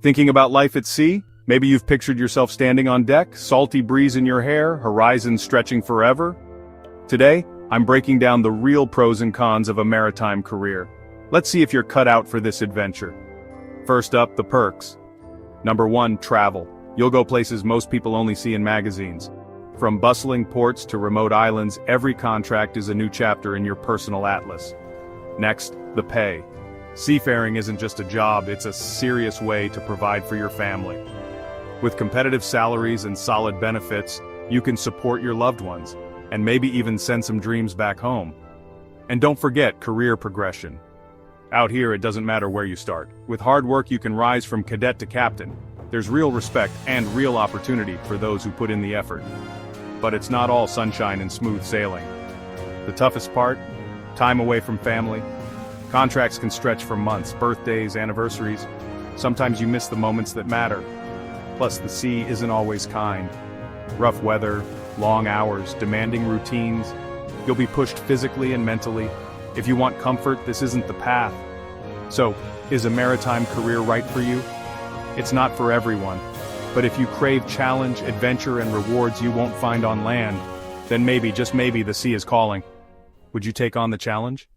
Thinking about life at sea? Maybe you've pictured yourself standing on deck, salty breeze in your hair, horizons stretching forever? Today, I'm breaking down the real pros and cons of a maritime career. Let's see if you're cut out for this adventure. First up, the perks. Number 1, travel. You'll go places most people only see in magazines. From bustling ports to remote islands, every contract is a new chapter in your personal atlas. Next, the pay. Seafaring isn't just a job, it's a serious way to provide for your family. With competitive salaries and solid benefits, you can support your loved ones, and maybe even send some dreams back home. And don't forget career progression. Out here, it doesn't matter where you start. With hard work, you can rise from cadet to captain. There's real respect and real opportunity for those who put in the effort. But it's not all sunshine and smooth sailing. The toughest part? Time away from family. Contracts can stretch for months, birthdays, anniversaries. Sometimes you miss the moments that matter. Plus, the sea isn't always kind. Rough weather, long hours, demanding routines. You'll be pushed physically and mentally. If you want comfort, this isn't the path. So, is a maritime career right for you? It's not for everyone. But if you crave challenge, adventure, and rewards you won't find on land, then maybe, just maybe, the sea is calling. Would you take on the challenge?